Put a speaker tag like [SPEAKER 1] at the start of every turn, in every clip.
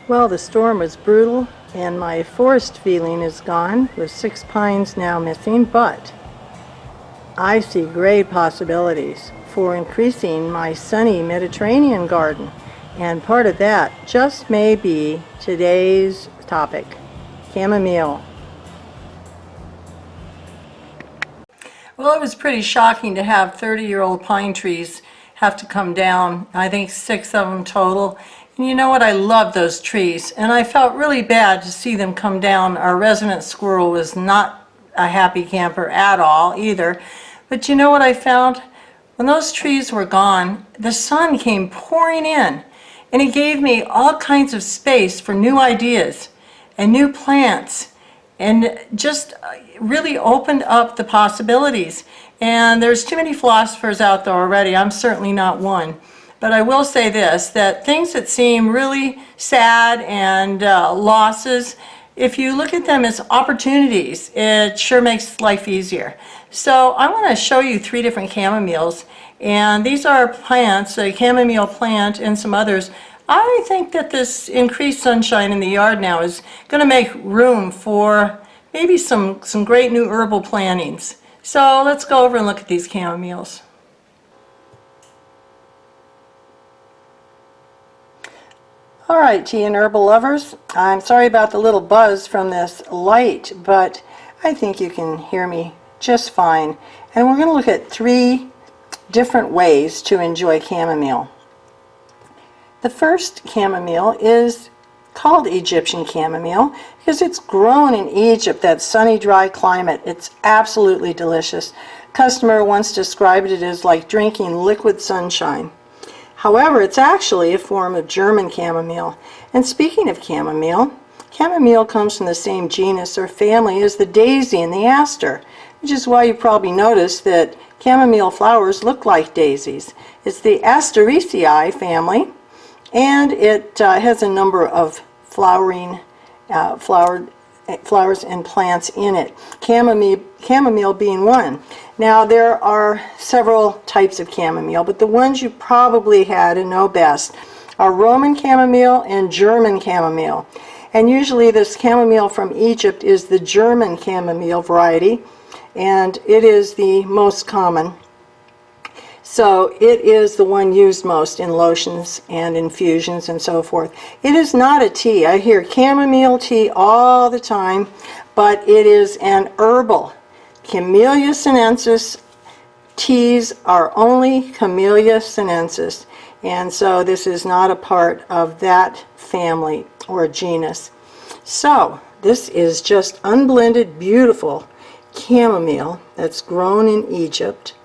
[SPEAKER 1] Well, the storm was brutal and my forest feeling is gone with 6 pines now missing, but I see great possibilities for increasing my sunny Mediterranean garden, and part of that just may be today's topic, chamomile. Well, it was pretty shocking to have 30-year-old pine trees have to come down. I think 6 of them total. And you know what? I love those trees, and I felt really bad to see them come down. Our resident squirrel was not a happy camper at all either. But you know what I found? When those trees were gone, the sun came pouring in, and it gave me all kinds of space for new ideas and new plants, and just really opened up the possibilities. And there's too many philosophers out there already. I'm certainly not one. But I will say this, that things that seem really sad and losses, if you look at them as opportunities, it sure makes life easier. So I want to show you 3 different chamomiles, and these are plants, a chamomile plant and some others. I think that this increased sunshine in the yard now is going to make room for maybe some great new herbal plantings. So let's go over and look at these chamomiles. Alright, tea and herbal lovers, I'm sorry about the little buzz from this light, but I think you can hear me just fine. And we're going to look at 3 different ways to enjoy chamomile. The first chamomile is called Egyptian chamomile because it's grown in Egypt, that sunny, dry climate. It's absolutely delicious. A customer once described it as like drinking liquid sunshine. However, it's actually a form of German chamomile. And speaking of chamomile, chamomile comes from the same genus or family as the daisy and the aster, which is why you probably noticed that chamomile flowers look like daisies. It's the Asteraceae family, and it has a number of flowers and plants in it, chamomile being one. Now there are several types of chamomile, but the ones you probably had and know best are Roman chamomile and German chamomile. And usually this chamomile from Egypt is the German chamomile variety, and it is the most common. So it is the one used most in lotions and infusions and so forth. It is not a tea. I hear chamomile tea all the time, but it is an herbal. Camellia sinensis teas are only Camellia sinensis, and so this is not a part of that family or genus. So this is just unblended, beautiful chamomile that's grown in Egypt.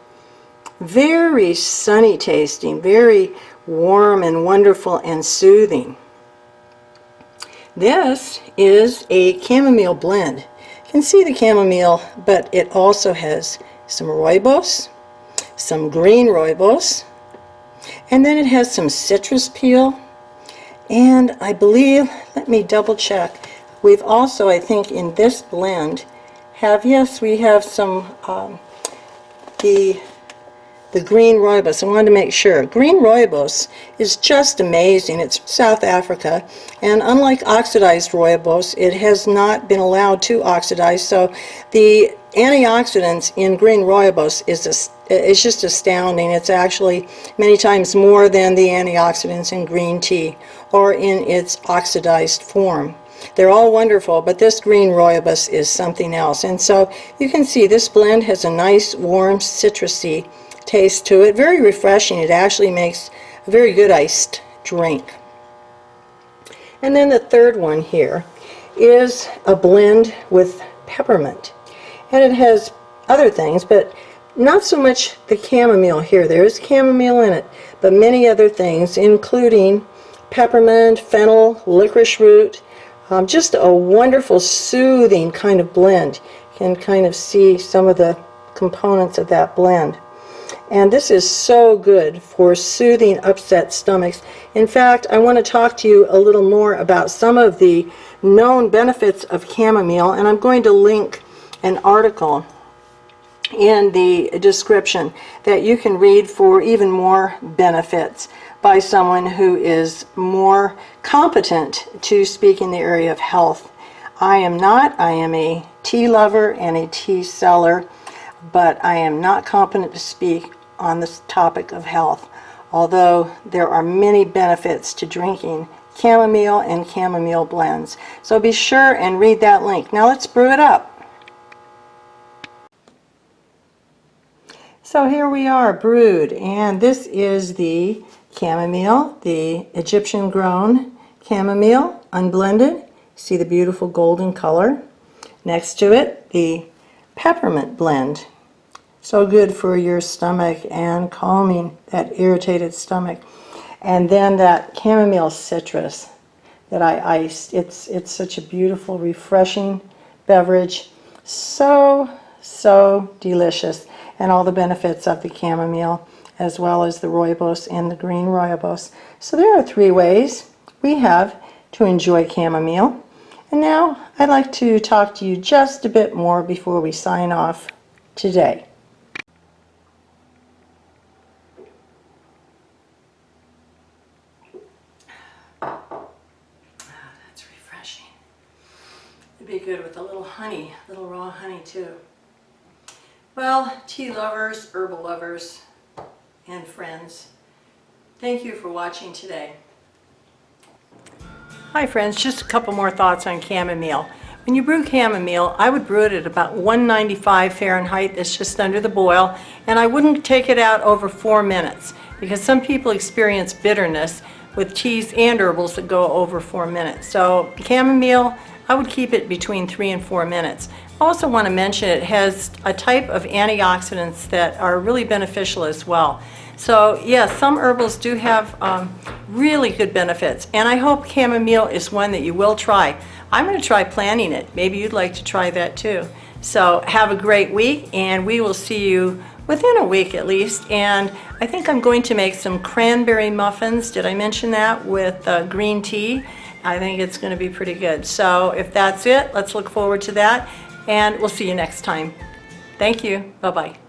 [SPEAKER 1] Very sunny tasting, very warm and wonderful and soothing. This is a chamomile blend. You can see the chamomile, but it also has some rooibos, some green rooibos, and then it has some citrus peel, and I believe, let me double check, we've also, I think in this blend, we have some, the green rooibos. I wanted to make sure. Green rooibos is just amazing. It's South Africa, and unlike oxidized rooibos, it has not been allowed to oxidize, so the antioxidants in green rooibos is just astounding. It's actually many times more than the antioxidants in green tea or in its oxidized form. They're all wonderful, but this green rooibos is something else. And so you can see this blend has a nice warm citrusy taste to it, very refreshing. It actually makes a very good iced drink. And then the third one here is a blend with peppermint, and it has other things, but not so much the chamomile here. There is chamomile in it, but many other things, including peppermint, fennel, licorice root. Just a wonderful soothing kind of blend. You can kind of see some of the components of that blend. And this is so good for soothing upset stomachs. In fact, I want to talk to you a little more about some of the known benefits of chamomile, and I'm going to link an article in the description that you can read for even more benefits. by someone who is more competent to speak in the area of health. I am not. I am a tea lover and a tea seller, but I am not competent to speak on this topic of health, although there are many benefits to drinking chamomile and chamomile blends. So be sure and read that link. Now let's brew it up. So here we are, brewed, and this is the chamomile, the Egyptian grown chamomile, unblended. See the beautiful golden color. Next to it, the peppermint blend. So good for your stomach and calming that irritated stomach. And then that chamomile citrus that I iced. It's such a beautiful, refreshing beverage. So delicious. And all the benefits of the chamomile, as well as the rooibos and the green rooibos. So there are 3 ways we have to enjoy chamomile. And now I'd like to talk to you just a bit more before we sign off today. That's refreshing. It'd be good with a little honey, a little raw honey too. Well, tea lovers, herbal lovers, and friends, thank you for watching today. Hi friends, just a couple more thoughts on chamomile. When you brew chamomile, I would brew it at about 195 Fahrenheit, that's just under the boil, and I wouldn't take it out over 4 minutes, because some people experience bitterness with teas and herbals that go over 4 minutes. So chamomile, I would keep it between 3 and 4 minutes. I also want to mention it has a type of antioxidants that are really beneficial as well. So yes, some herbals do have really good benefits, and I hope chamomile is one that you will try. I'm going to try planting it. Maybe you'd like to try that too. So have a great week, and we will see you within a week at least. And I think I'm going to make some cranberry muffins. Did I mention that? With green tea. I think it's going to be pretty good. So if that's it, let's look forward to that. And we'll see you next time. Thank you. Bye-bye.